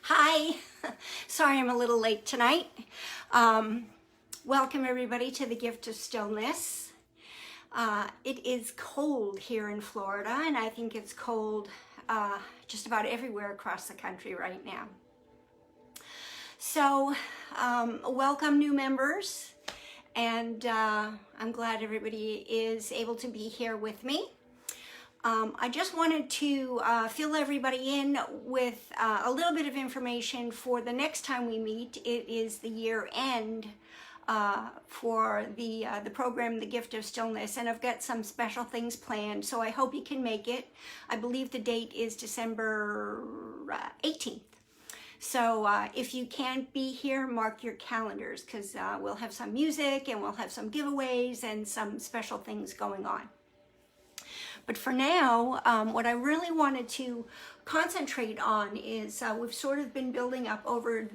Hi. Sorry I'm a little late tonight. Welcome everybody to the Gift of Stillness. It is cold here in Florida, and I think it's cold just about everywhere across the country right now. So welcome new members, and I'm glad everybody is able to be here with me. I just wanted to fill everybody in with a little bit of information for the next time we meet. It is the year end for the program, The Gift of Stillness, and I've got some special things planned, so I hope you can make it. I believe the date is December 18th. So if you can't be here, mark your calendars, because we'll have some music and we'll have some giveaways and some special things going on. But for now, what I really wanted to concentrate on is we've sort of been building up over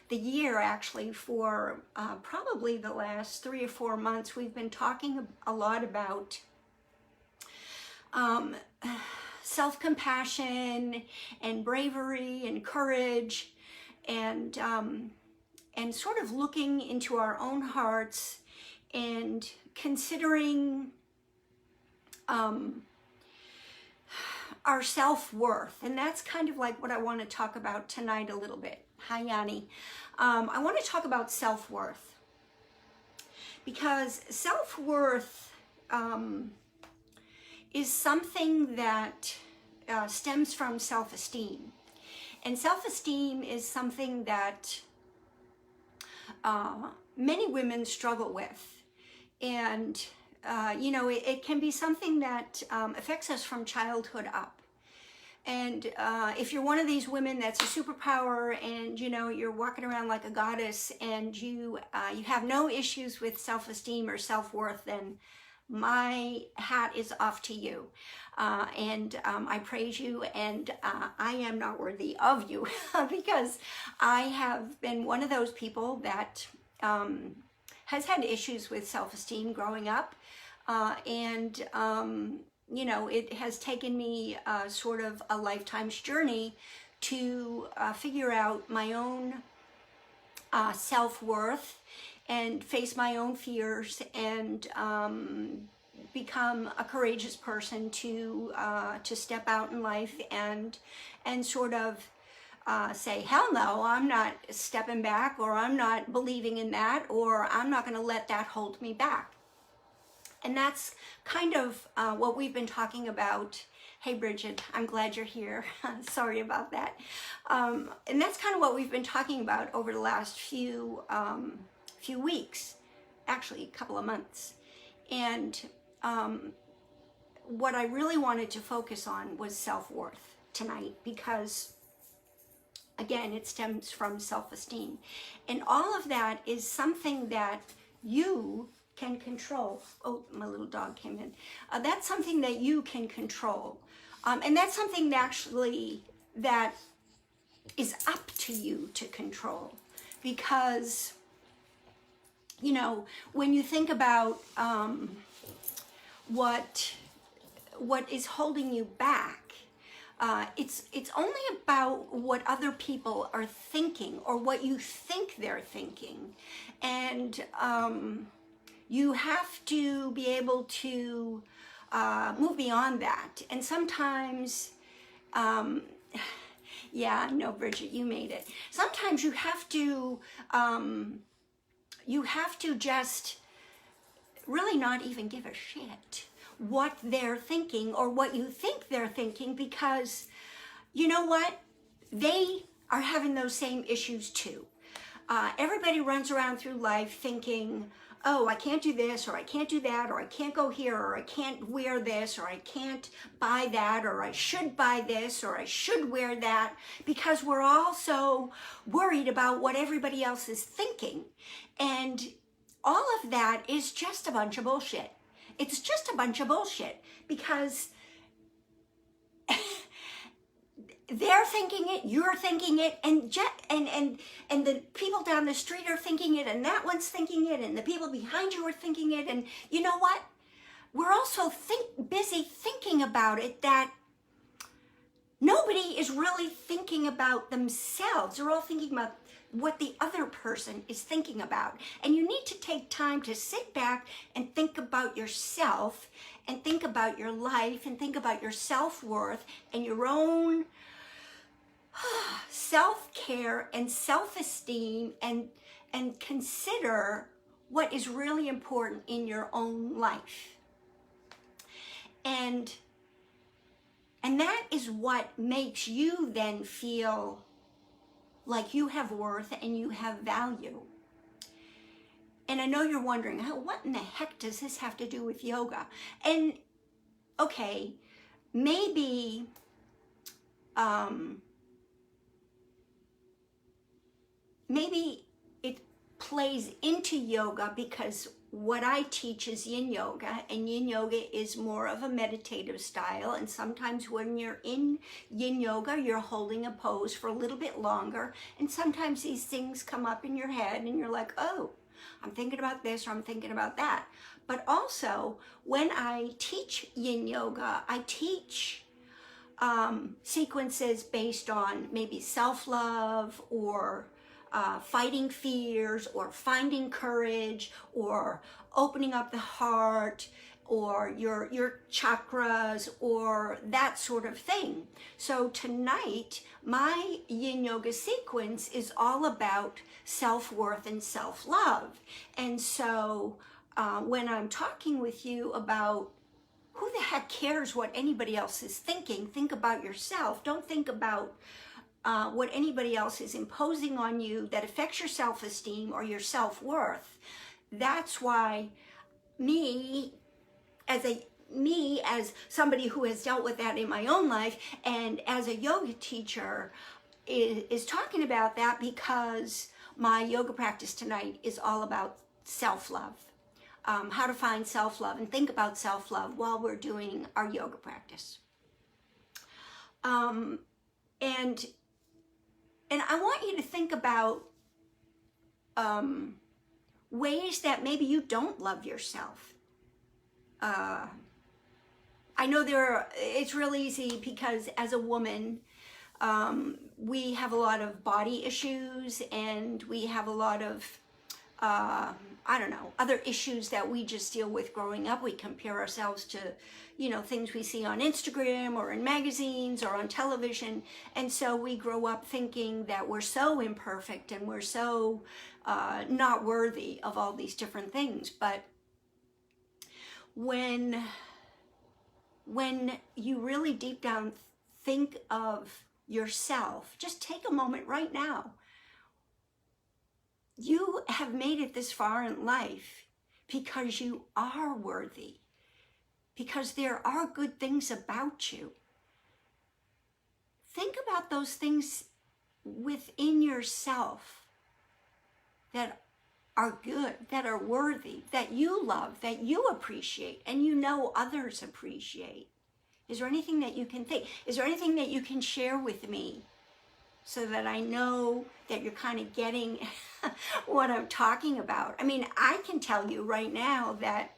the year, actually, for probably the last 3 or 4 months. We've been talking a lot about self-compassion and bravery and courage, and sort of looking into our own hearts and considering our self-worth. And that's kind of like what I want to talk about tonight a little bit. Hi, Yanni. I want to talk about self-worth, because self-worth is something that stems from self-esteem. And self-esteem is something that many women struggle with. And you know, it can be something that affects us from childhood up. And if you're one of these women that's a superpower and, you know, you're walking around like a goddess and you have no issues with self-esteem or self-worth, then my hat is off to you. And I praise you, and I am not worthy of you because I have been one of those people that has had issues with self-esteem growing up. You know, it has taken me sort of a lifetime's journey to figure out my own self-worth and face my own fears and become a courageous person to step out in life and sort of say, hell no, I'm not stepping back, or I'm not believing in that, or I'm not going to let that hold me back. And that's kind of what we've been talking about. Hey, Bridget, I'm glad you're here. Sorry about that. And that's kind of what we've been talking about over the last few weeks, actually a couple of months. And what I really wanted to focus on was self-worth tonight, because again, it stems from self-esteem. And all of that is something that you can control. Oh, my little dog came in. That's something that you can control. And that's something actually that is up to you to control. Because, you know, when you think about what is holding you back, it's only about what other people are thinking, or what you think they're thinking. And you have to be able to move beyond that. And sometimes, yeah, no, Bridget, you made it. Sometimes you have to just really not even give a shit what they're thinking or what you think they're thinking, because you know what? They are having those same issues too. Everybody runs around through life thinking, oh, I can't do this, or I can't do that, or I can't go here, or I can't wear this, or I can't buy that, or I should buy this, or I should wear that, because we're all so worried about what everybody else is thinking. And all of that is just a bunch of bullshit. It's just a bunch of bullshit, because they're thinking it, you're thinking it, and the people down the street are thinking it, and that one's thinking it, and the people behind you are thinking it. And you know what? We're also busy thinking about it, that nobody is really thinking about themselves. They're all thinking about what the other person is thinking about. And you need to take time to sit back and think about yourself and think about your life and think about your self-worth and your own self-care and self-esteem, and consider what is really important in your own life. And that is what makes you then feel like you have worth and you have value. And I know you're wondering, what in the heck does this have to do with yoga? And okay, maybe maybe it plays into yoga because what I teach is yin yoga, and yin yoga is more of a meditative style. And sometimes when you're in yin yoga, you're holding a pose for a little bit longer. And sometimes these things come up in your head and you're like, oh, I'm thinking about this or I'm thinking about that. But also when I teach yin yoga, I teach sequences based on maybe self-love or fighting fears or finding courage or opening up the heart or your chakras or that sort of thing. So tonight, my yin yoga sequence is all about self-worth and self-love. And so when I'm talking with you about who the heck cares what anybody else is thinking, think about yourself. Don't think about what anybody else is imposing on you that affects your self-esteem or your self-worth. That's why me as somebody who has dealt with that in my own life and as a yoga teacher is talking about that, because my yoga practice tonight is all about self-love. How to find self-love and think about self-love while we're doing our yoga practice. And I want you to think about ways that maybe you don't love yourself. I know it's real easy because as a woman, we have a lot of body issues and we have a lot of, I don't know, other issues that we just deal with growing up. We compare ourselves to, things we see on Instagram or in magazines or on television. And so we grow up thinking that we're so imperfect and we're so not worthy of all these different things. But when you really deep down think of yourself, just take a moment right now. You have made it this far in life because you are worthy, because there are good things about you. Think about those things within yourself that are good, that are worthy, that you love, that you appreciate, and others appreciate. Is there anything that you can think? Is there anything that you can share with me so that I know that you're kind of getting what I'm talking about? I mean, I can tell you right now that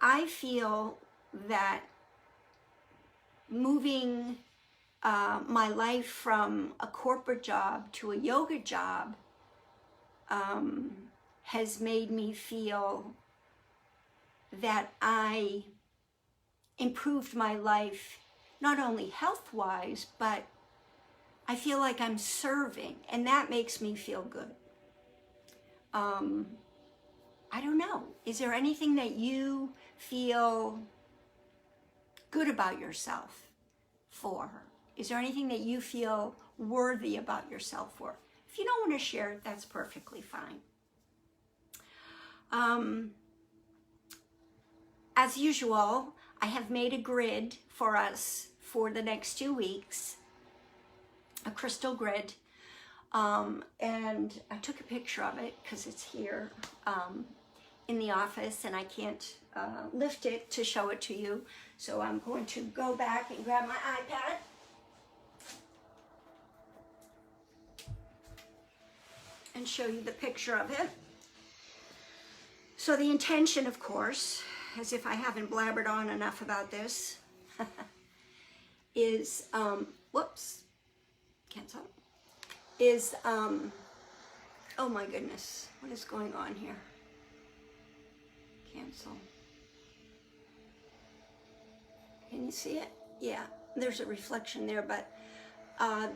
I feel that moving my life from a corporate job to a yoga job has made me feel that I improved my life, not only health-wise, but I feel like I'm serving, and that makes me feel good. I don't know. Is there anything that you feel good about yourself for? Is there anything that you feel worthy about yourself for? If you don't want to share it, that's perfectly fine. As usual, I have made a grid for us for the next 2 weeks, a crystal grid, and I took a picture of it because it's here in the office and I can't lift it to show it to you. So I'm going to go back and grab my iPad. And show you the picture of it. So the intention, of course, as if I haven't blabbered on enough about this, is, whoops, cancel, is, oh my goodness, what is going on here? Cancel. Can you see it? Yeah, there's a reflection there, but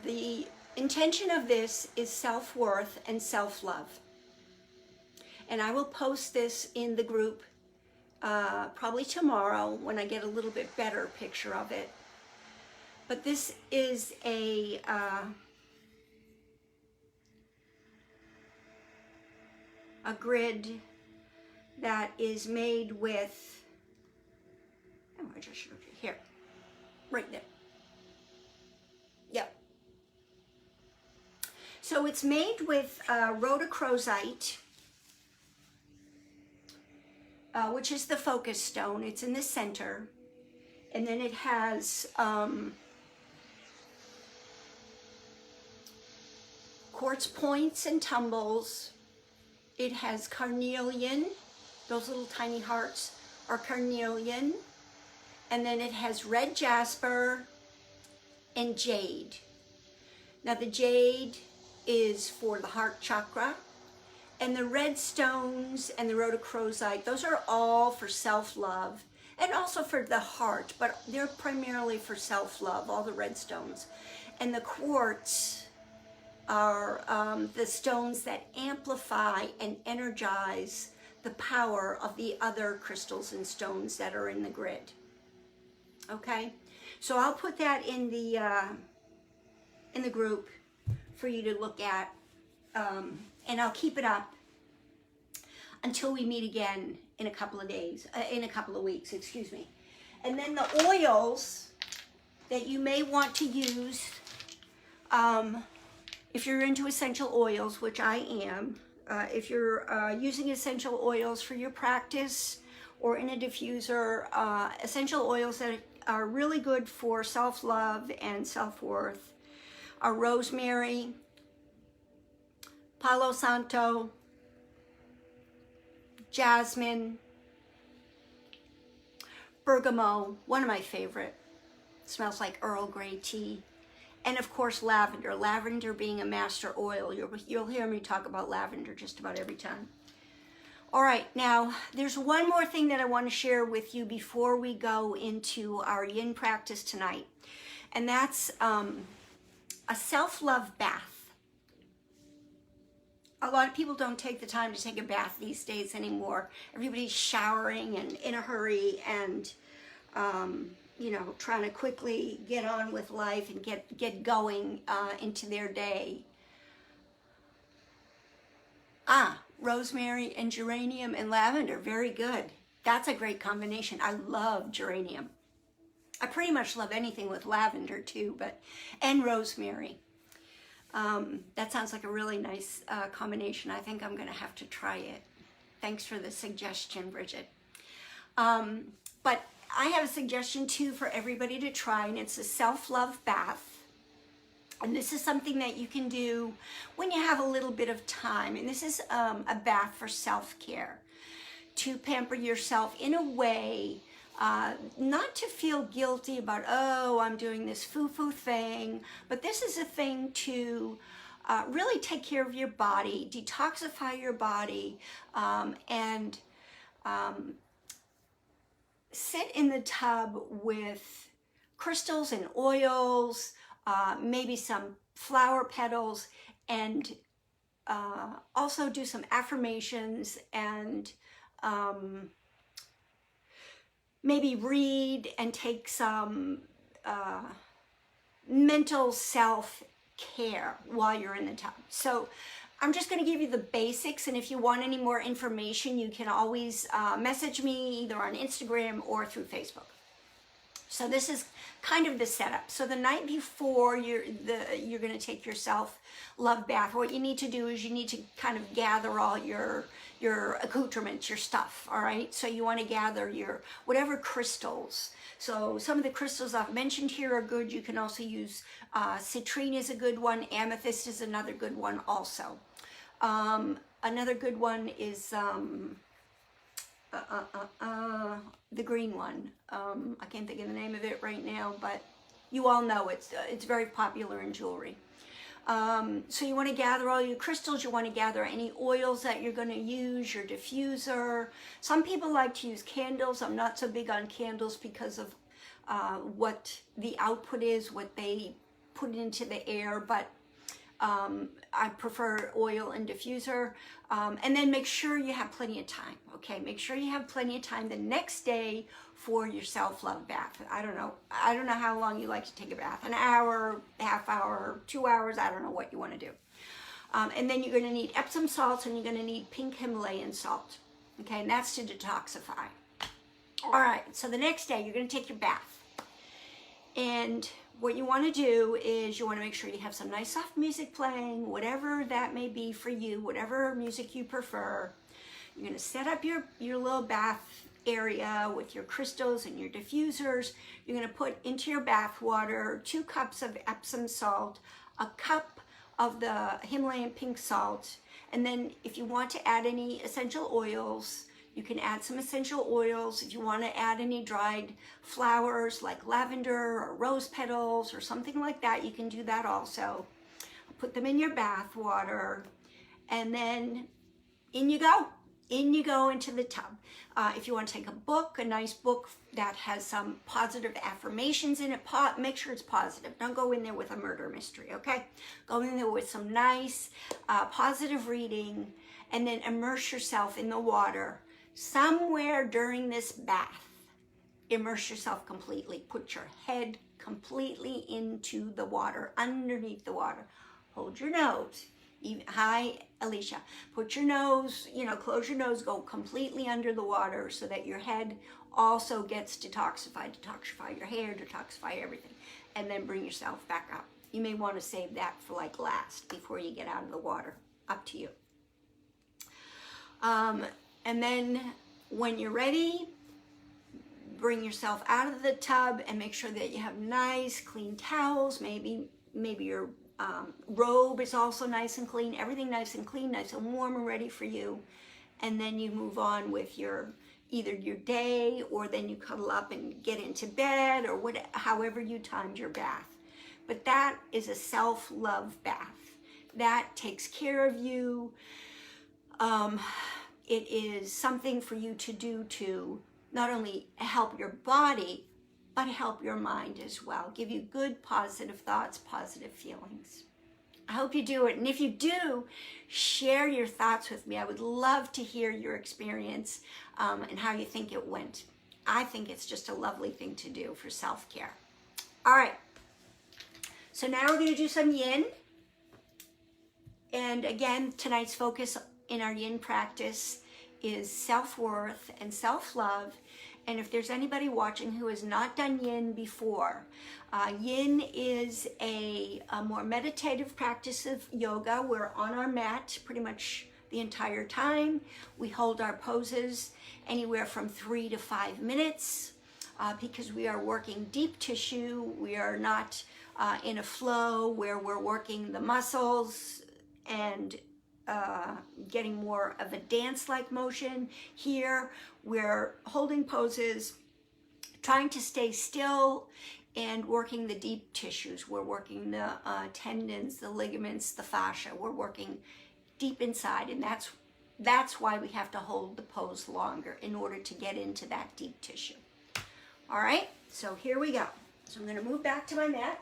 the intention of this is self-worth and self-love. And I will post this in the group probably tomorrow when I get a little bit better picture of it. But this is a grid that is made with, oh, I just showed you here, right there. Yep. So it's made with rhodochrosite, which is the focus stone. It's in the center. And then it has quartz points and tumbles. It has carnelian. Those little tiny hearts are carnelian. And then it has red jasper and jade. Now the jade is for the heart chakra. And the red stones and the rhodochrosite, those are all for self-love and also for the heart, but they're primarily for self-love, all the red stones. And the quartz are the stones that amplify and energize the power of the other crystals and stones that are in the grid. Okay, so I'll put that in the group for you to look at, and I'll keep it up until we meet again in a couple of days, in a couple of weeks, excuse me. And then the oils that you may want to use, if you're into essential oils, which I am, if you're using essential oils for your practice or in a diffuser, essential oils that are really good for self-love and self-worth are rosemary, Palo Santo, jasmine, bergamot, one of my favorite, smells like Earl Grey tea, and of course lavender, lavender being a master oil. You'll hear me talk about lavender just about every time. All right, now there's one more thing that I want to share with you before we go into our yin practice tonight, and that's a self-love bath. A lot of people don't take the time to take a bath these days anymore. Everybody's showering and in a hurry and, you know, trying to quickly get on with life and get going into their day. Rosemary and geranium and lavender, very good. That's a great combination. I love geranium. I pretty much love anything with lavender too, and rosemary. That sounds like a really nice combination. I think I'm gonna have to try it. Thanks for the suggestion, Bridget. But I have a suggestion too for everybody to try, and it's a self-love bath. And this is something that you can do when you have a little bit of time. And this is a bath for self-care, to pamper yourself in a way, not to feel guilty about, oh, I'm doing this foo-foo thing, but this is a thing to really take care of your body, detoxify your body, and sit in the tub with crystals and oils, maybe some flower petals, and also do some affirmations and maybe read and take some mental self-care while you're in the tub. So I'm just going to give you the basics, and if you want any more information, you can always message me either on Instagram or through Facebook. So this is kind of the setup. So the night before you're going to take your self-love bath, what you need to do is you need to kind of gather all your accoutrements, your stuff, all right? So you want to gather your whatever crystals. So some of the crystals I've mentioned here are good. You can also use citrine is a good one. Amethyst is another good one also. Another good one is the green one. I can't think of the name of it right now, but you all know it's very popular in jewelry. So you want to gather all your crystals, you want to gather any oils that you're going to use, your diffuser. Some people like to use candles. I'm not so big on candles because of what the output is, what they put into the air, but I prefer oil and diffuser. And then make sure you have plenty of time, okay? Make sure you have plenty of time the next day for your self-love bath. I don't know how long you like to take a bath, an hour, half hour, 2 hours, I don't know what you want to do. And then you're going to need Epsom salts, and you're going to need pink Himalayan salt, okay? And that's to detoxify. All right, so the next day you're going to take your bath. And what you want to do is you want to make sure you have some nice soft music playing, whatever that may be for you, whatever music you prefer. You're going to set up your little bath area with your crystals and your diffusers. You're going to put into your bath water 2 cups of Epsom salt, a cup of the Himalayan pink salt, and then if you want to add any essential oils, you can add some essential oils. If you want to add any dried flowers like lavender or rose petals or something like that, you can do that also. Put them in your bath water, and then in you go. In you go into the tub. If you want to take a book, a nice book that has some positive affirmations in it, make sure it's positive. Don't go in there with a murder mystery, okay? Go in there with some nice positive reading, and then immerse yourself in the water. Somewhere during this bath, immerse yourself completely. Put your head completely into the water, underneath the water. Hold your nose. Hi, Alicia. Put your nose, close your nose, go completely under the water so that your head also gets detoxified. Detoxify your hair, detoxify everything. And then bring yourself back up. You may want to save that for like last before you get out of the water. Up to you. And then when you're ready, bring yourself out of the tub and make sure that you have nice clean towels. Maybe your robe is also nice and clean. Everything nice and clean, nice and warm and ready for you. And then you move on with either your day, or then you cuddle up and get into bed, or however you timed your bath. But that is a self-love bath. That takes care of you. It is something for you to do to not only help your body, but help your mind as well. Give you good, positive thoughts, positive feelings. I hope you do it. And if you do, share your thoughts with me. I would love to hear your experience and how you think it went. I think it's just a lovely thing to do for self-care. All right. So now we're going to do some yin. And again, tonight's focus in our yin practice is self-worth and self-love. And if there's anybody watching who has not done yin before, yin is a more meditative practice of yoga. We're on our mat pretty much the entire time. We hold our poses anywhere from 3 to 5 minutes because we are working deep tissue. We are not in a flow where we're working the muscles and getting more of a dance-like motion. Here, we're holding poses, trying to stay still, and working the deep tissues. We're working the tendons, the ligaments, the fascia. We're working deep inside, and that's why we have to hold the pose longer, in order to get into that deep tissue. All right, so here we go. So I'm going to move back to my mat.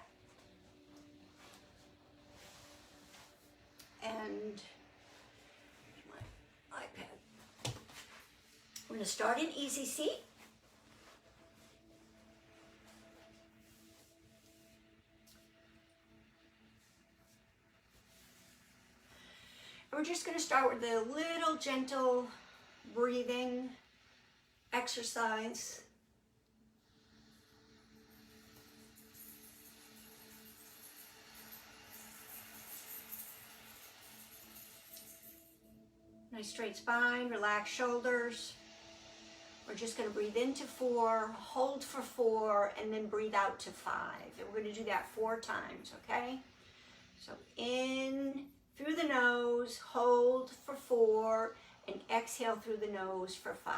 And my iPad. We're going to start in easy seat. And we're just going to start with a little gentle breathing exercise. Nice straight spine, relaxed shoulders. We're just going to breathe into 4, hold for 4, and then breathe out to 5. And we're going to do that 4 times, okay? So in through the nose, hold for 4, and exhale through the nose for 5.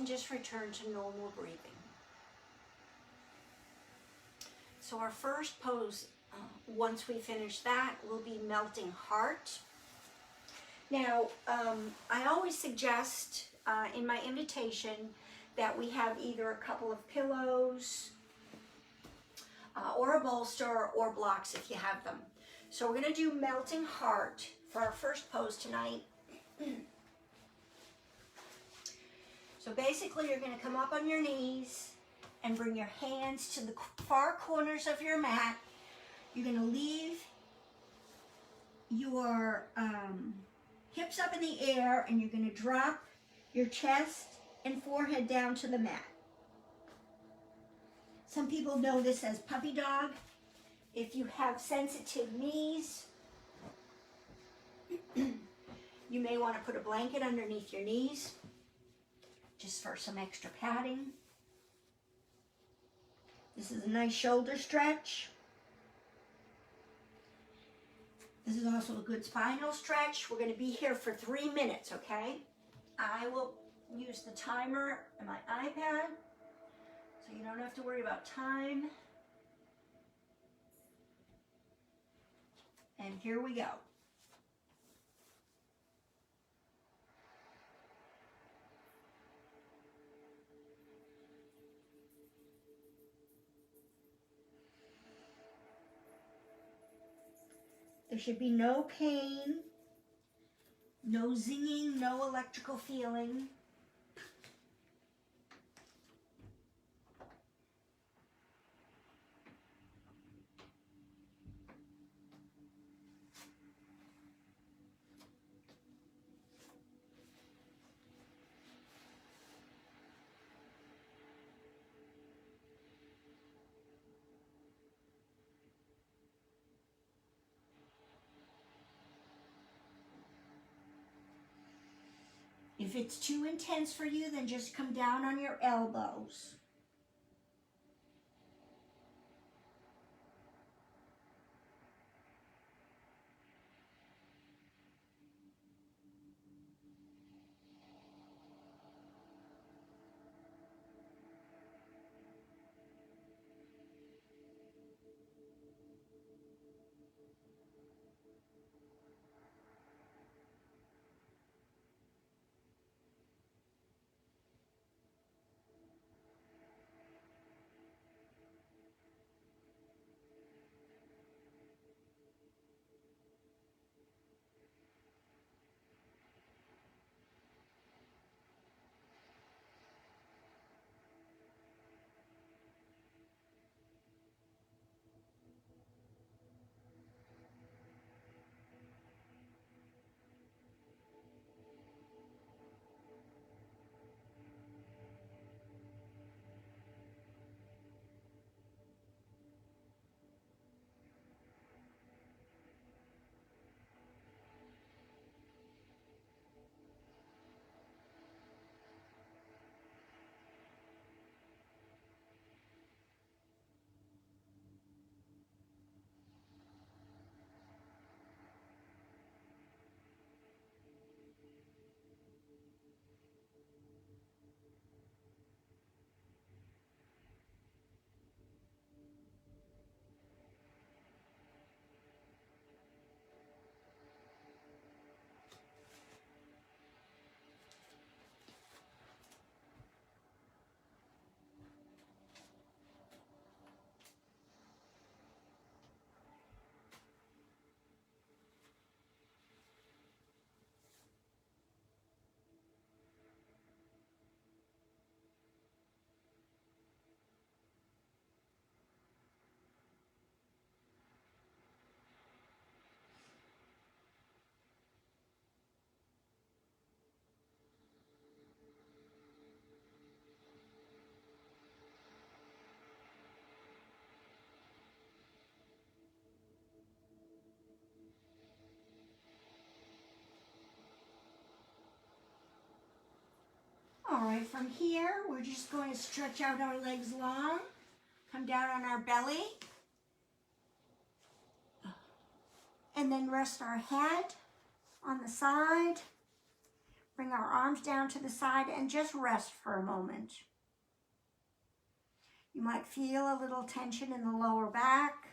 and just return to normal breathing. So our first pose, once we finish that, will be melting heart. Now, I always suggest in my invitation that we have either a couple of pillows or a bolster or blocks if you have them. So we're going to do melting heart for our first pose tonight. So basically you're going to come up on your knees and bring your hands to the far corners of your mat. You're going to leave your hips up in the air, and you're going to drop your chest and forehead down to the mat. Some people know this as puppy dog. If you have sensitive knees, you may want to put a blanket underneath your knees just for some extra padding. This is a nice shoulder stretch. This is also a good spinal stretch. We're going to be here for 3 minutes, okay? I will use the timer and my iPad, so you don't have to worry about time. And here we go. There should be no pain, no zinging, no electrical feeling. If it's too intense for you, then just come down on your elbows. All right, from here, we're just going to stretch out our legs long, come down on our belly, and then rest our head on the side, Bring our arms down to the side and just rest for a moment. You might feel a little tension in the lower back.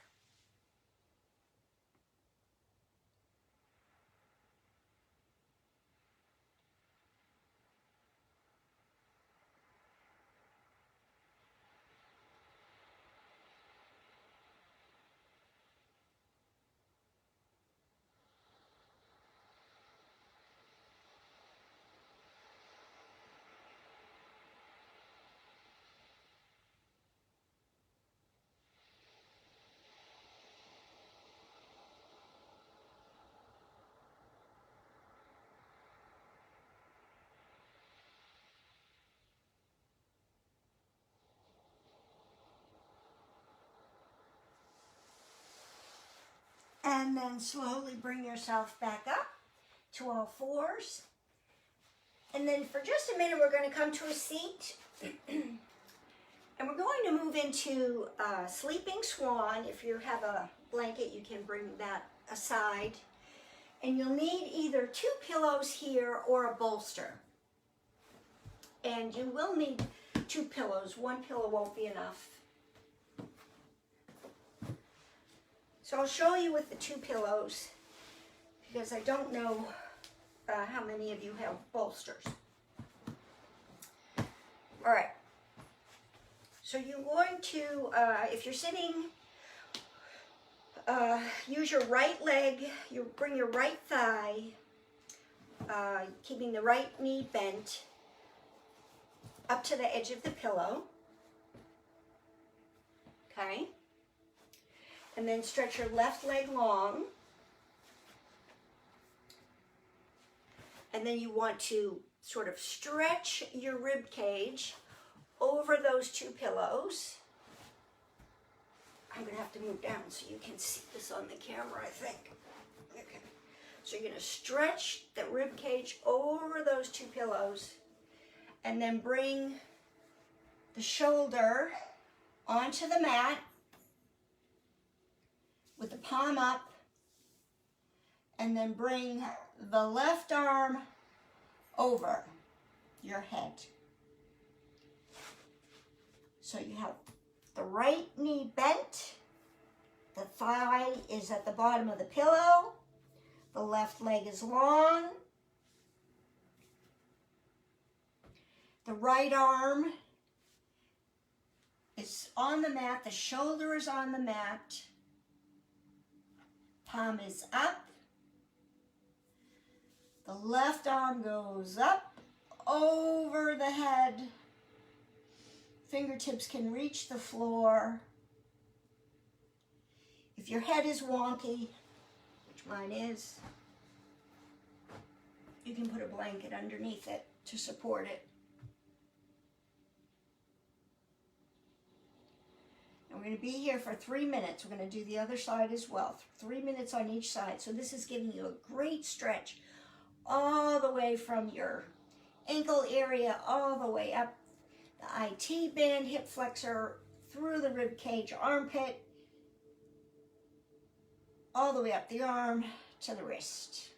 And then slowly bring yourself back up to all fours. And then for just a minute, we're going to come to a seat. And we're going to move into sleeping swan. If you have a blanket, you can bring that aside. And you'll need either 2 pillows here or a bolster. And you will need 2 pillows. 1 pillow won't be enough. So I'll show you with the 2 pillows because I don't know how many of you have bolsters. All right. So you're going to, if you're sitting, use your right leg, you bring your right thigh, keeping the right knee bent up to the edge of the pillow. Okay. And then stretch your left leg long. And then you want to sort of stretch your rib cage over those 2 pillows. I'm going to have to move down so you can see this on the camera, I think. Okay. So you're going to stretch the rib cage over those 2 pillows and then bring the shoulder onto the mat with the palm up, and then bring the left arm over your head. So you have the right knee bent, the thigh is at the bottom of the pillow, the left leg is long, the right arm is on the mat, the shoulder is on the mat, palm is up, the left arm goes up over the head, fingertips can reach the floor. If your head is wonky, which mine is, you can put a blanket underneath it to support it. And we're going to be here for 3 minutes. We're going to do the other side as well. 3 minutes on each side. So this is giving you a great stretch all the way from your ankle area, all the way up the IT band, hip flexor, through the rib cage, armpit, all the way up the arm to the wrist.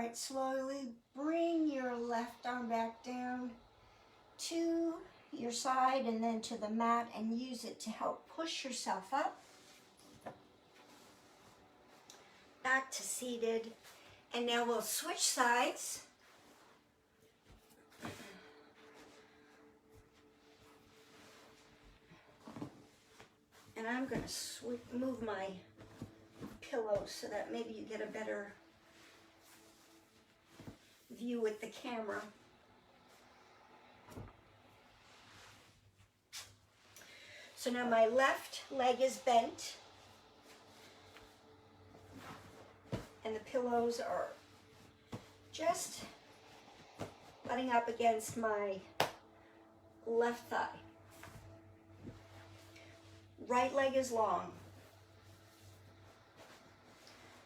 right, slowly bring your left arm back down to your side and then to the mat and use it to help push yourself up. Back to seated. And now we'll switch sides. And I'm going to move my pillow so that maybe you get a better view with the camera. So now my left leg is bent and the pillows are just butting up against my left thigh. Right leg is long.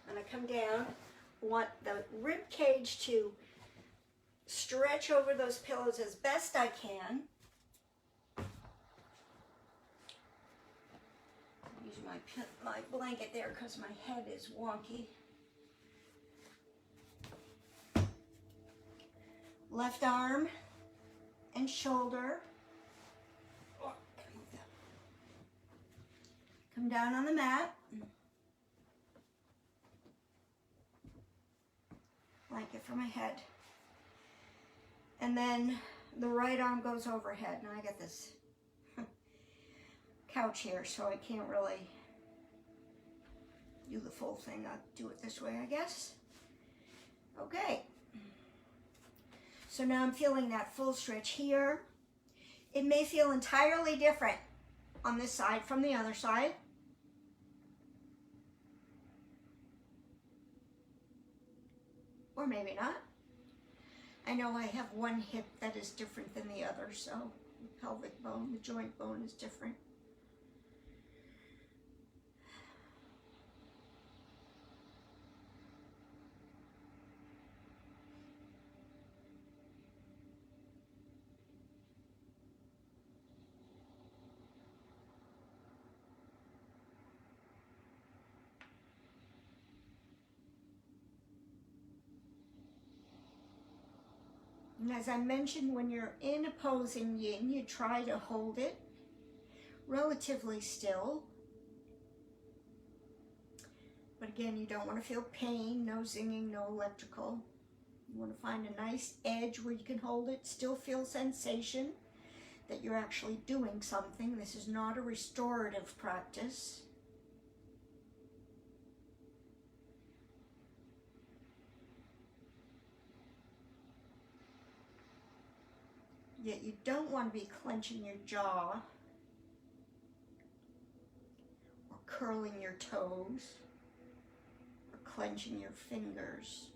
And I come down, want the rib cage to stretch over those pillows as best I can. Use my blanket there because my head is wonky. Left arm and shoulder. Come down on the mat. Blanket for my head. And then the right arm goes overhead. Now I got this couch here, so I can't really do the full thing. I'll do it this way, I guess. Okay. So now I'm feeling that full stretch here. It may feel entirely different on this side from the other side. Or maybe not. I know I have one hip that is different than the other, so the pelvic bone, the joint bone is different. And as I mentioned, when you're in opposing yin, you try to hold it relatively still. But again, you don't want to feel pain, no zinging, no electrical. You want to find a nice edge where you can hold it, still feel sensation that you're actually doing something. This is not a restorative practice. Yet you don't want to be clenching your jaw or curling your toes or clenching your fingers.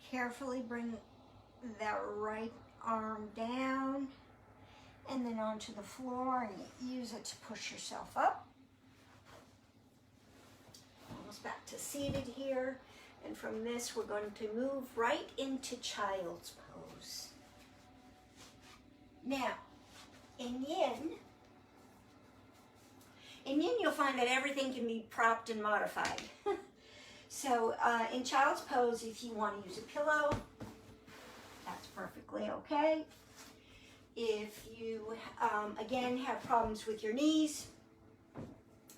Carefully bring that right arm down and then onto the floor, and use it to push yourself up. Almost back to seated here. And from this, we're going to move right into child's pose. Now, in yin, you'll find that everything can be propped and modified. So in child's pose, if you want to use a pillow, that's perfectly okay. If you, again, have problems with your knees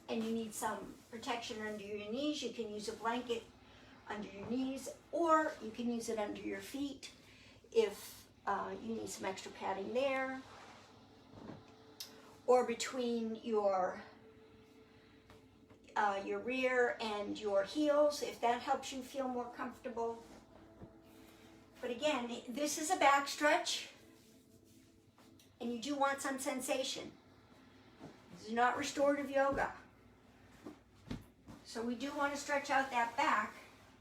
and you need some protection under your knees, you can use a blanket under your knees, or you can use it under your feet if you need some extra padding there, or between your rear and your heels, if that helps you feel more comfortable. But again, this is a back stretch, and you do want some sensation. This is not restorative yoga. So we do want to stretch out that back,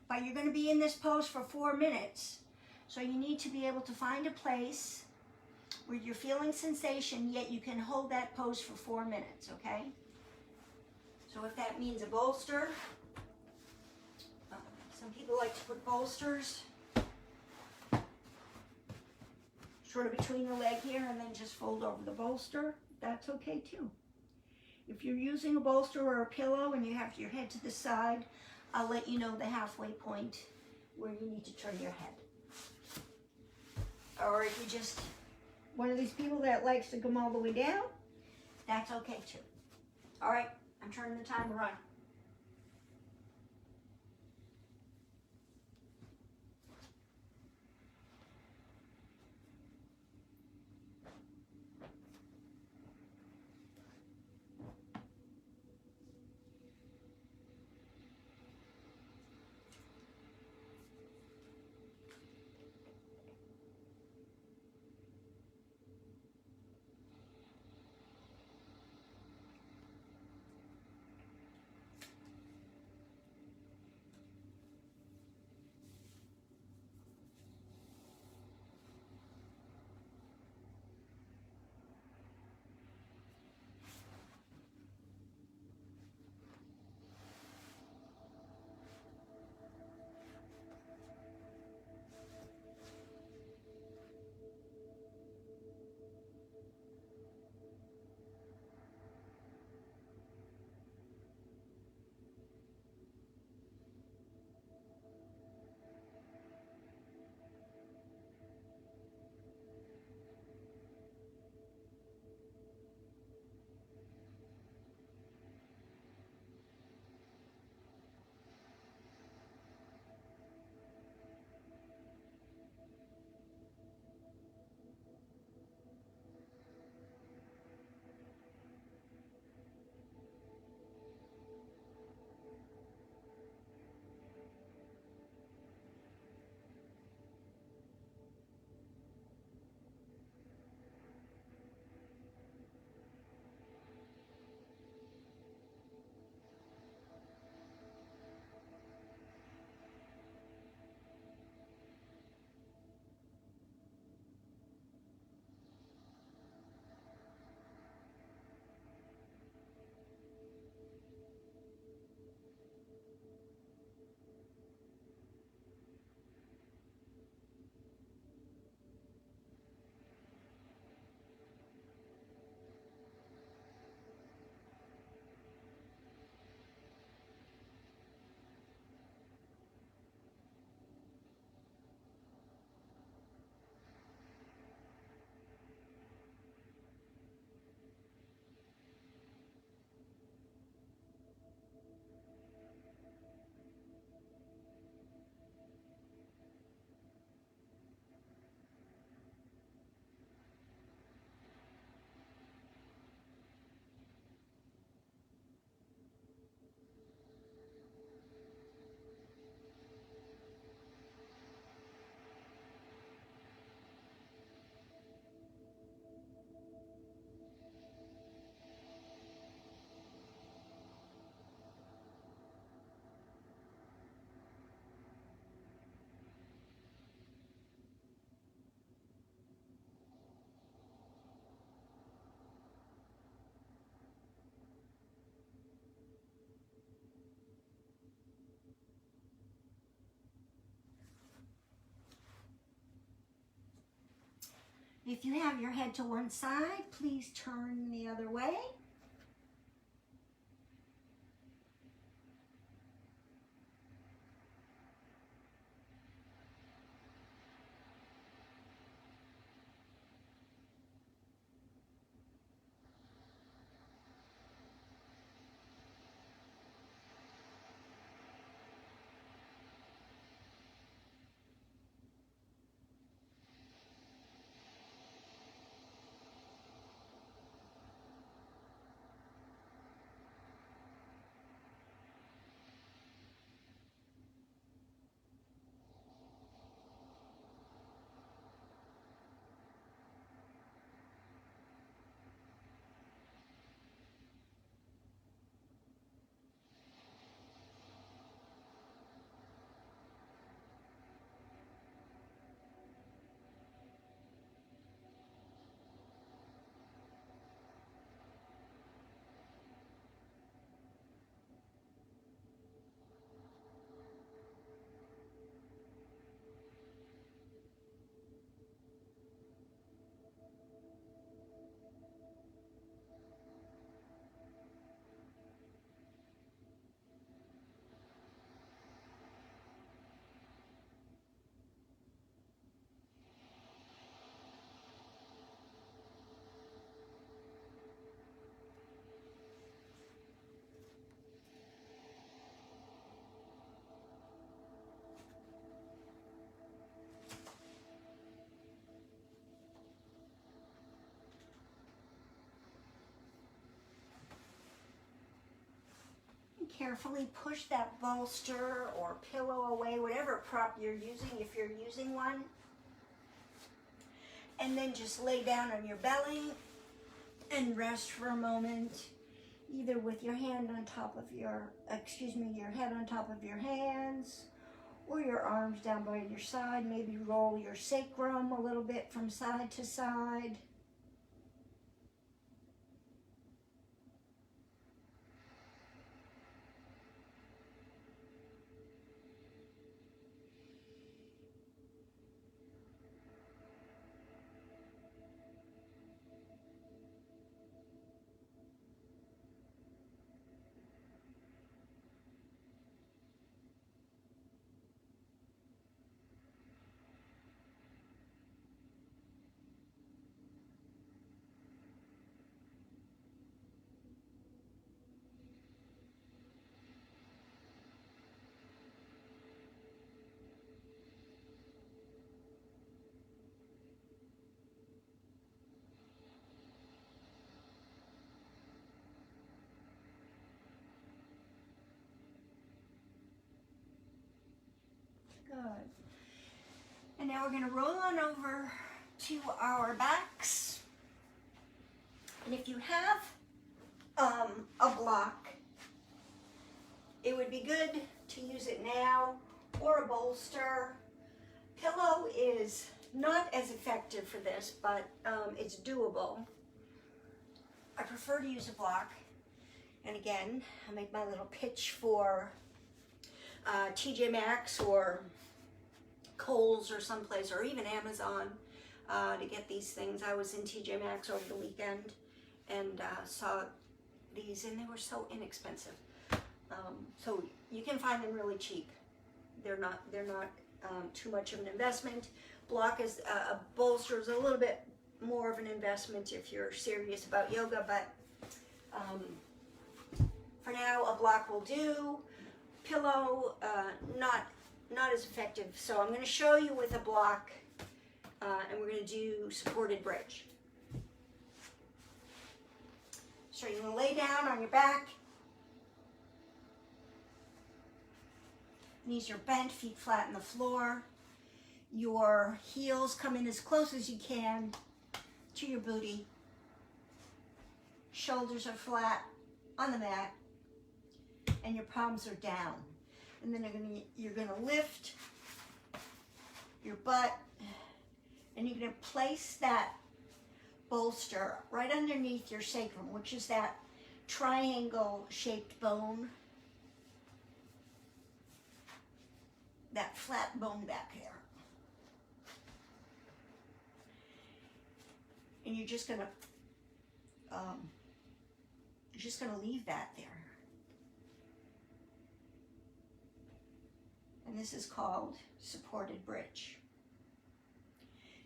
but you're going to be in this pose for 4 minutes. So you need to be able to find a place where you're feeling sensation, yet you can hold that pose for 4 minutes, okay? So if that means a bolster, some people like to put bolsters sort of between the leg here and then just fold over the bolster. That's okay too. If you're using a bolster or a pillow and you have your head to the side, I'll let you know the halfway point where you need to turn your head. Or if you're just one of these people that likes to come all the way down, that's okay too. All right, I'm turning the timer on. If you have your head to one side, please turn the other way. Carefully push that bolster or pillow away, whatever prop you're using, if you're using one. And then just lay down on your belly and rest for a moment, either with your hand on top of your, your head on top of your hands, or your arms down by your side. Maybe roll your sacrum a little bit from side to side. Good. And now we're going to roll on over to our backs. And if you have a block, it would be good to use it now, or a bolster. Pillow is not as effective for this, but it's doable. I prefer to use a block. And again, I made my little pitch for TJ Maxx or Kohl's or someplace, or even Amazon, to get these things. I was in TJ Maxx over the weekend and saw these, and they were so inexpensive. So you can find them really cheap. They're not too much of an investment. Block is a bolster is a little bit more of an investment if you're serious about yoga, but for now a block will do. Pillow, not as effective. So I'm going to show you with a block, and we're going to do supported bridge. So you're going to lay down on your back. Knees are bent, feet flat on the floor. Your heels come in as close as you can to your booty. Shoulders are flat on the mat, and your palms are down. And then you're gonna lift your butt, and you're gonna place that bolster right underneath your sacrum, which is that triangle-shaped bone, that flat bone back there. you're just gonna leave that there. And this is called supported bridge.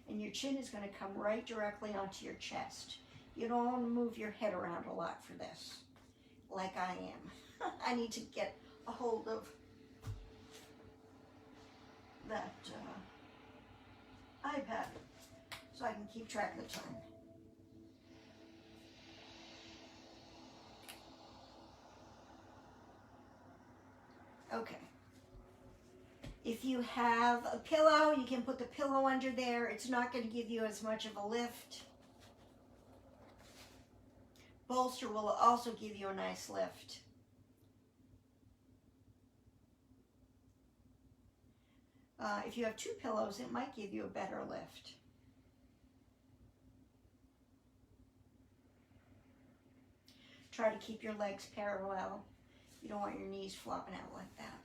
And your chin is going to come right directly onto your chest. You don't want to move your head around a lot for this, like I am. I need to get a hold of that iPad so I can keep track of the time. Okay. If you have a pillow, you can put the pillow under there. It's not going to give you as much of a lift. Bolster will also give you a nice lift. If you have two pillows, it might give you a better lift. Try to keep your legs parallel. You don't want your knees flopping out like that.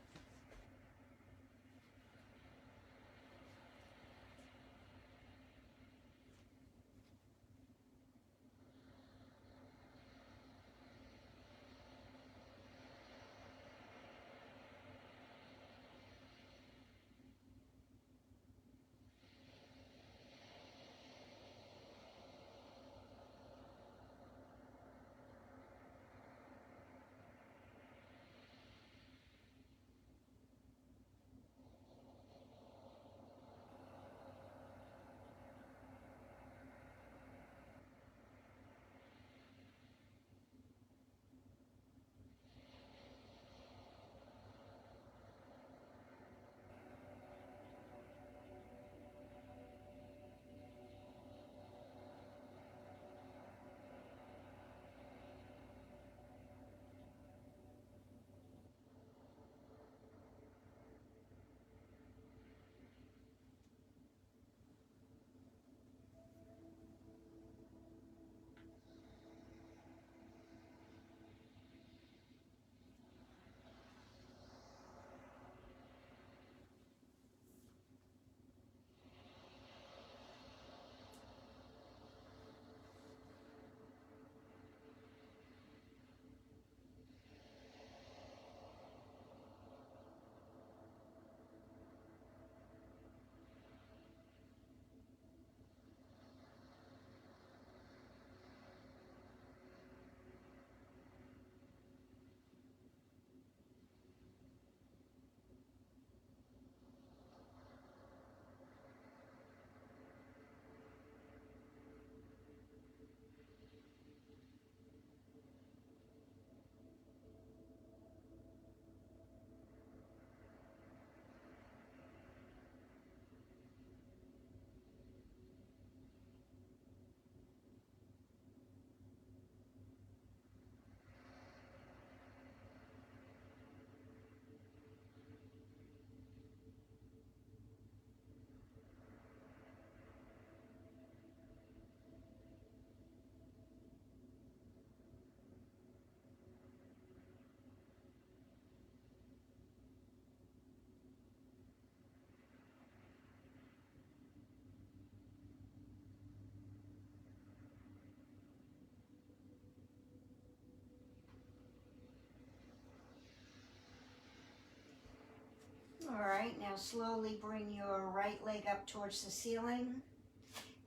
All right, now slowly bring your right leg up towards the ceiling,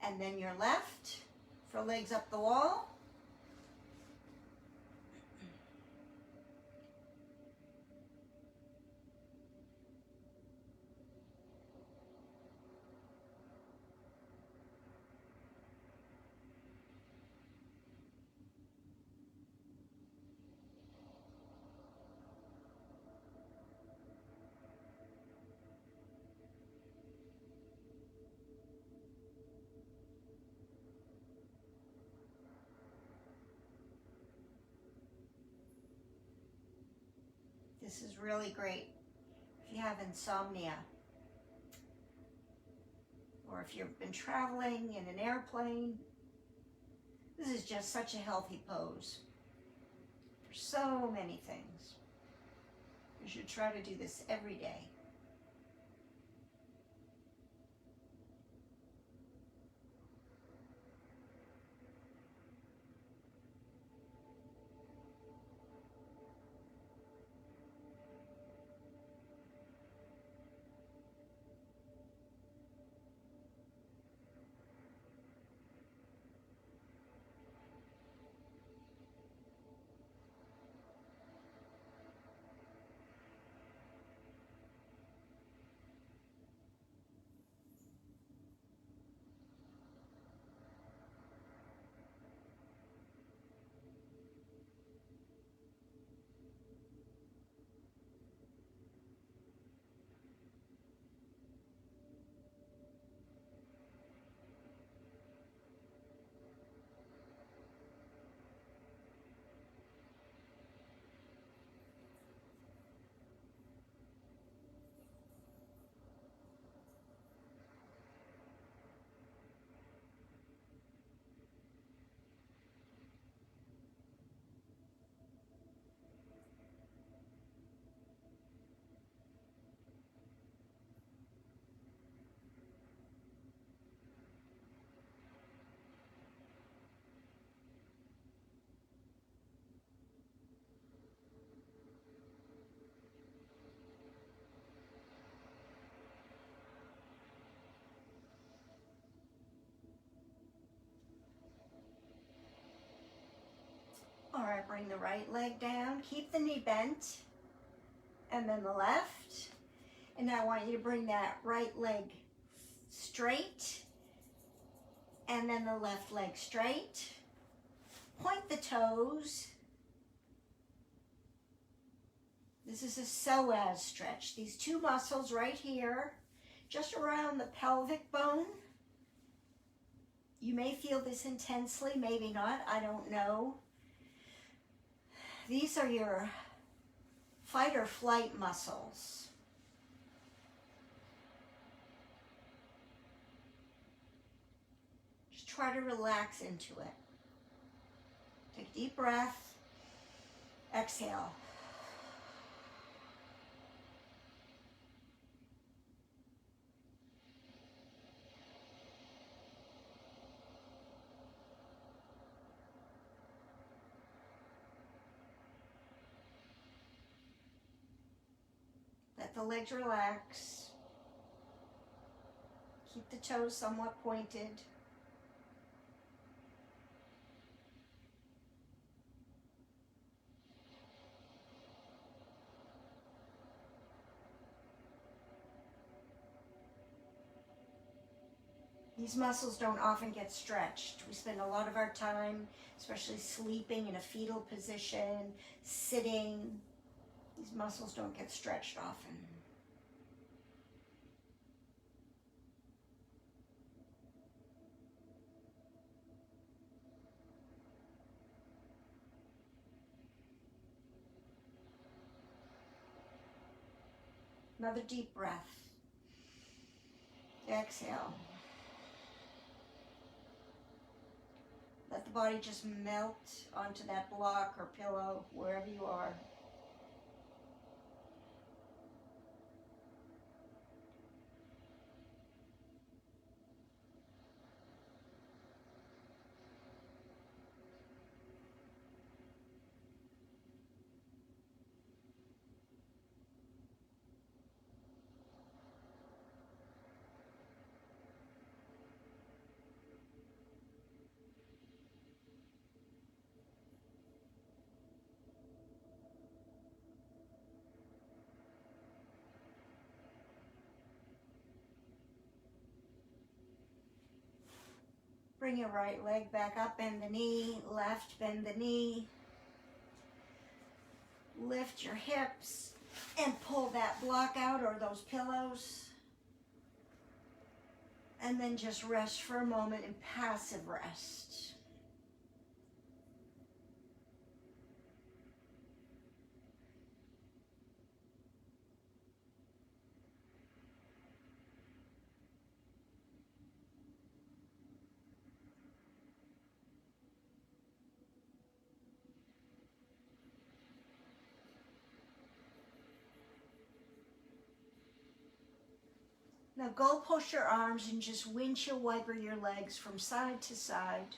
and then your left for legs up the wall. This is really great if you have insomnia, or if you've been traveling in an airplane. This is just such a healthy pose for so many things. You should try to do this every day. right, bring the right leg down. Keep the knee bent. And then the left. And now I want you to bring that right leg straight. And then the left leg straight. Point the toes. This is a psoas stretch. These two muscles right here, just around the pelvic bone. You may feel this intensely, maybe not, I don't know. These are your fight or flight muscles. Just try to relax into it. Take a deep breath. Exhale. Let the legs relax. Keep the toes somewhat pointed. These muscles don't often get stretched. We spend a lot of our time, especially sleeping in a fetal position, sitting. These muscles don't get stretched often. Another deep breath. Exhale. Let the body just melt onto that block or pillow, wherever you are. Bring your right leg back up, bend the knee, left, bend the knee. Lift your hips and pull that block out or those pillows. And then just rest for a moment in passive rest. Now go push your arms and just windshield wiper your legs from side to side.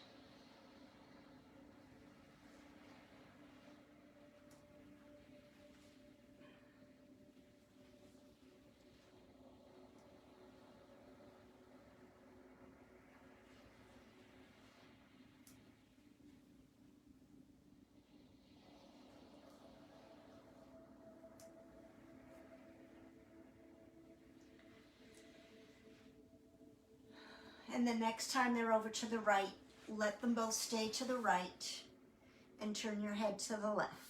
And the next time they're over to the right, let them both stay to the right and turn your head to the left.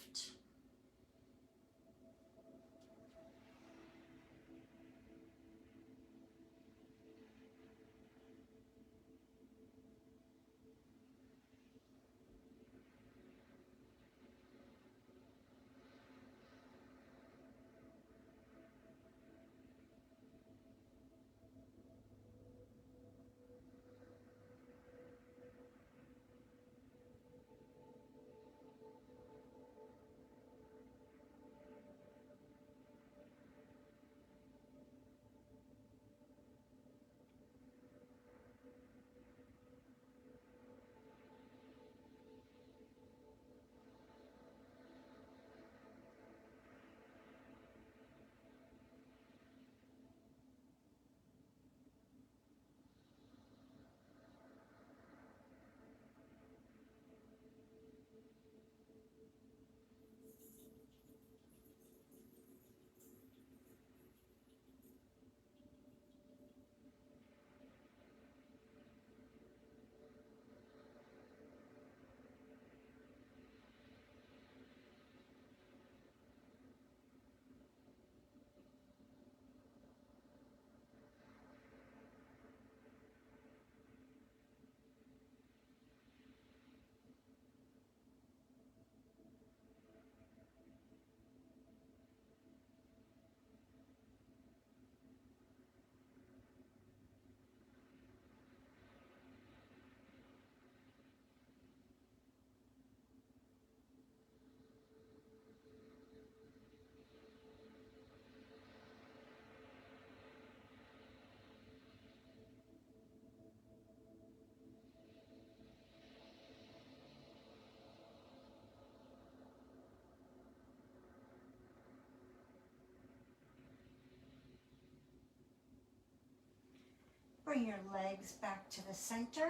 Bring your legs back to the center.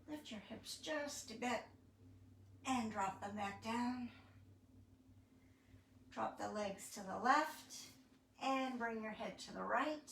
Lift your hips just a bit and drop them back down. Drop the legs to the left and bring your head to the right.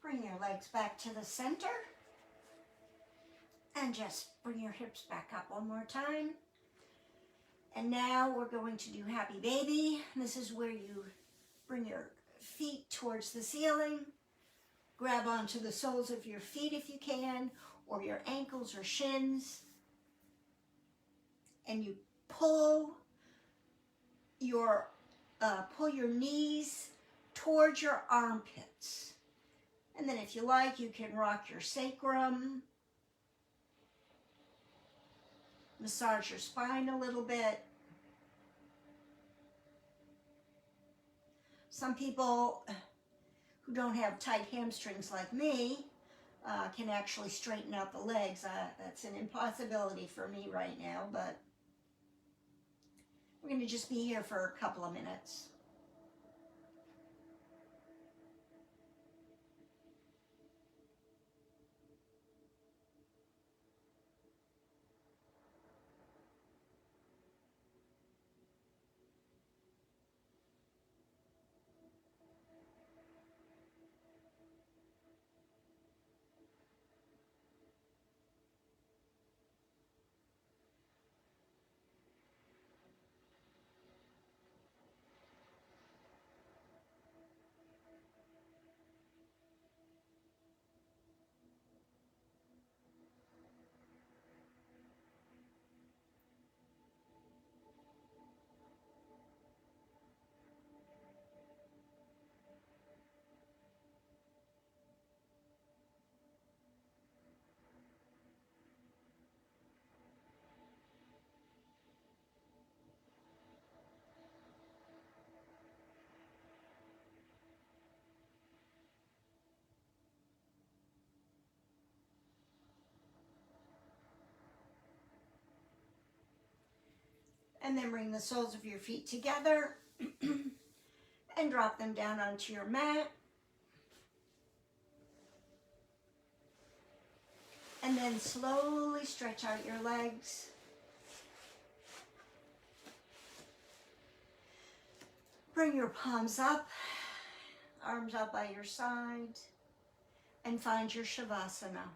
Bring your legs back to the center and just bring your hips back up one more time. And now we're going to do Happy Baby. This is where you bring your feet towards the ceiling, grab onto the soles of your feet if you can, or your ankles or shins, and you pull your knees towards your armpits. And then if you like, you can rock your sacrum, massage your spine a little bit. Some people who don't have tight hamstrings like me can actually straighten out the legs. That's an impossibility for me right now, but we're going to just be here for a couple of minutes. And then bring the soles of your feet together and drop them down onto your mat. And then slowly stretch out your legs. Bring your palms up, arms out by your side, and find your Shavasana.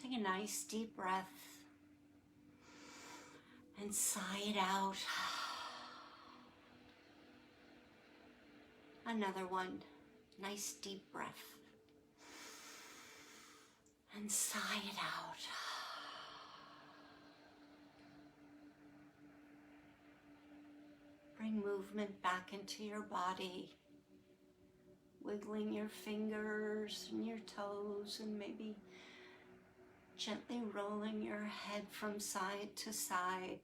Take a nice deep breath and sigh it out. Another one. Nice deep breath and sigh it out. Bring movement back into your body, wiggling your fingers and your toes and maybe gently rolling your head from side to side.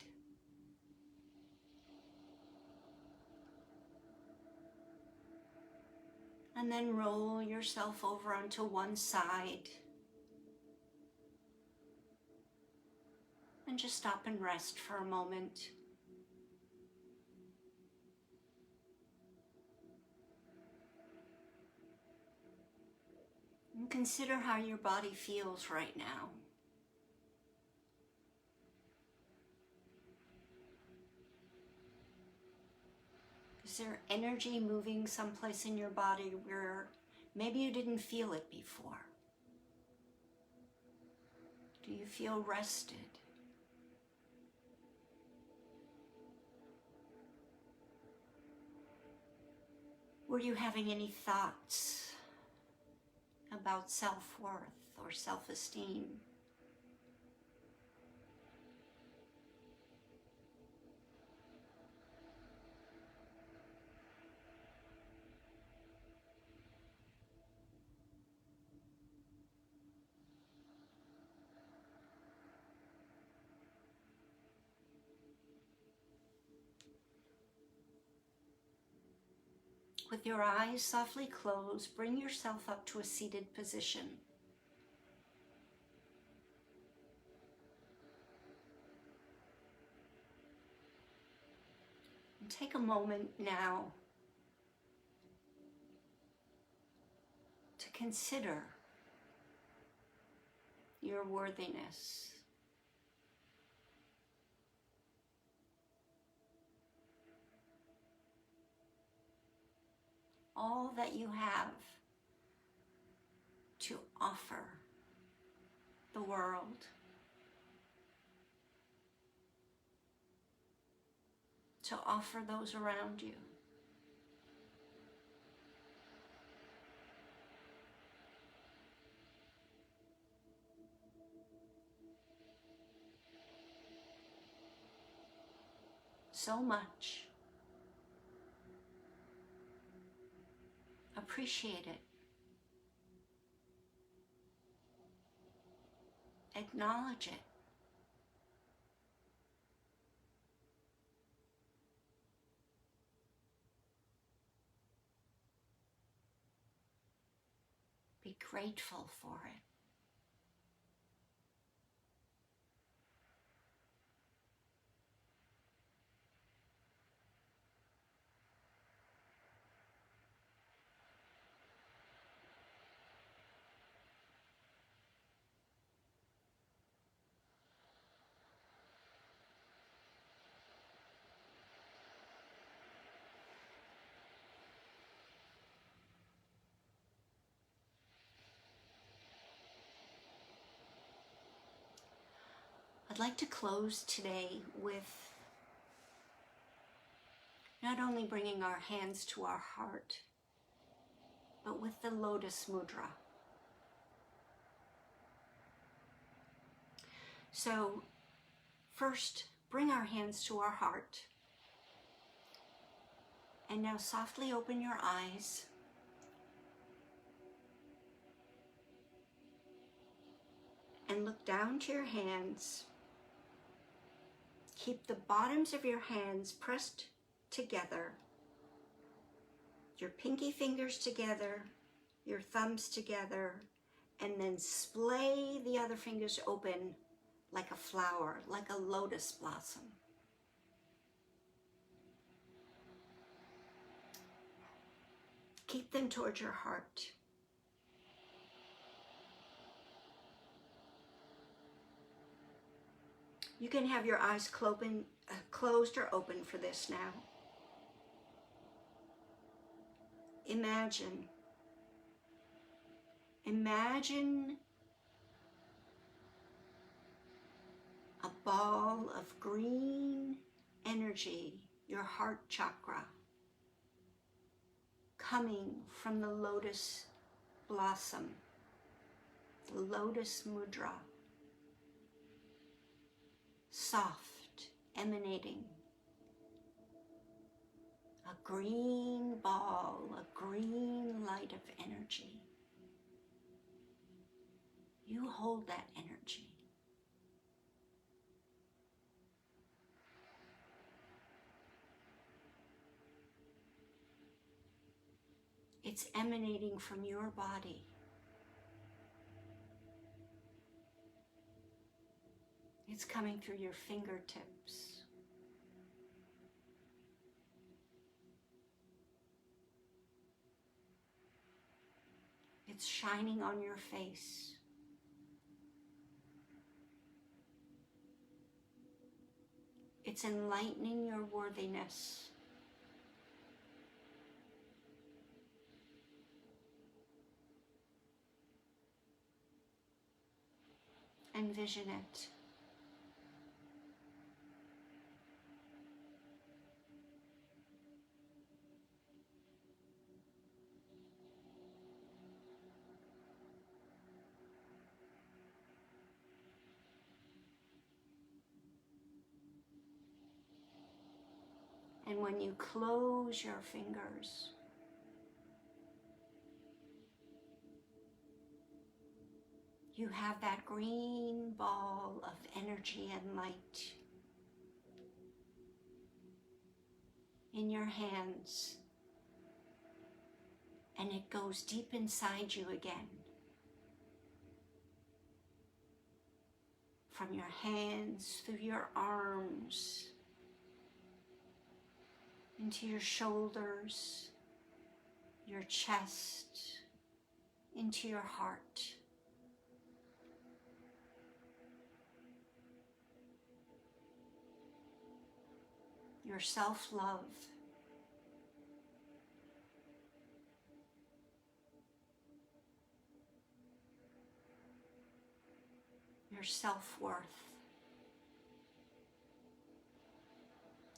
And then roll yourself over onto one side. And just stop and rest for a moment. And consider how your body feels right now. Is there energy moving someplace in your body where maybe you didn't feel it before? Do you feel rested? Were you having any thoughts about self-worth or self-esteem? With your eyes softly closed, bring yourself up to a seated position. And take a moment now to consider your worthiness. All that you have to offer the world, to offer those around you. So much. Appreciate it. Acknowledge it. Be grateful for it. I'd like to close today with not only bringing our hands to our heart, but with the Lotus Mudra. So first, bring our hands to our heart. And now softly open your eyes. And look down to your hands. Keep the bottoms of your hands pressed together. Your pinky fingers together, your thumbs together, and then splay the other fingers open like a flower, like a lotus blossom. Keep them towards your heart. You can have your eyes closed or open for this now. Imagine a ball of green energy, your heart chakra, coming from the lotus blossom, the Lotus Mudra, soft, emanating. A green ball, a green light of energy. You hold that energy. It's emanating from your body. It's coming through your fingertips. It's shining on your face. It's enlightening your worthiness. envision it. And when you close your fingers, you have that green ball of energy and light in your hands, and it goes deep inside you again. From your hands, through your arms, into your shoulders, your chest, into your heart. Your self-love, your self-worth.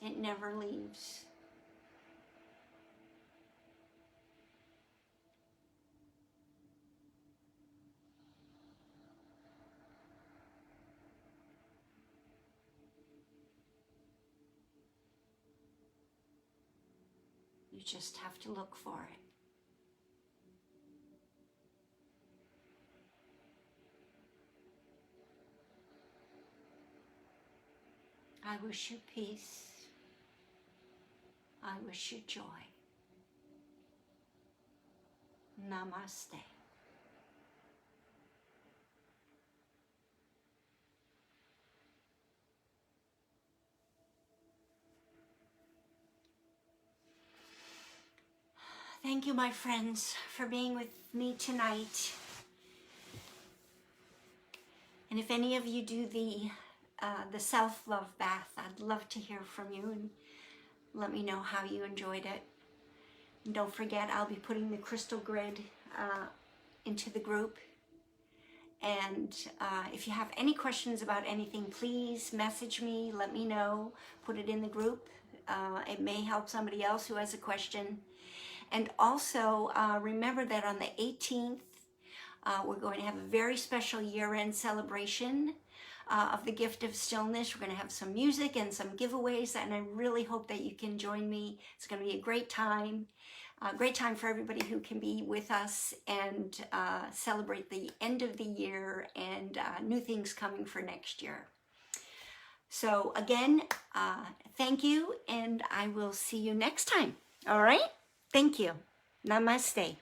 It never leaves. You just have to look for it. I wish you peace. I wish you joy. Namaste. Thank you, my friends, for being with me tonight. And if any of you do the self-love bath, I'd love to hear from you and let me know how you enjoyed it. And don't forget, I'll be putting the crystal grid into the group. And if you have any questions about anything, please message me, let me know, put it in the group. It may help somebody else who has a question. And also remember that on the 18th, we're going to have a very special year-end celebration of the Gift of Stillness. We're going to have some music and some giveaways, and I really hope that you can join me. It's going to be a great time for everybody who can be with us and celebrate the end of the year and new things coming for next year. So again, thank you, and I will see you next time. All right? Thank you. Namaste.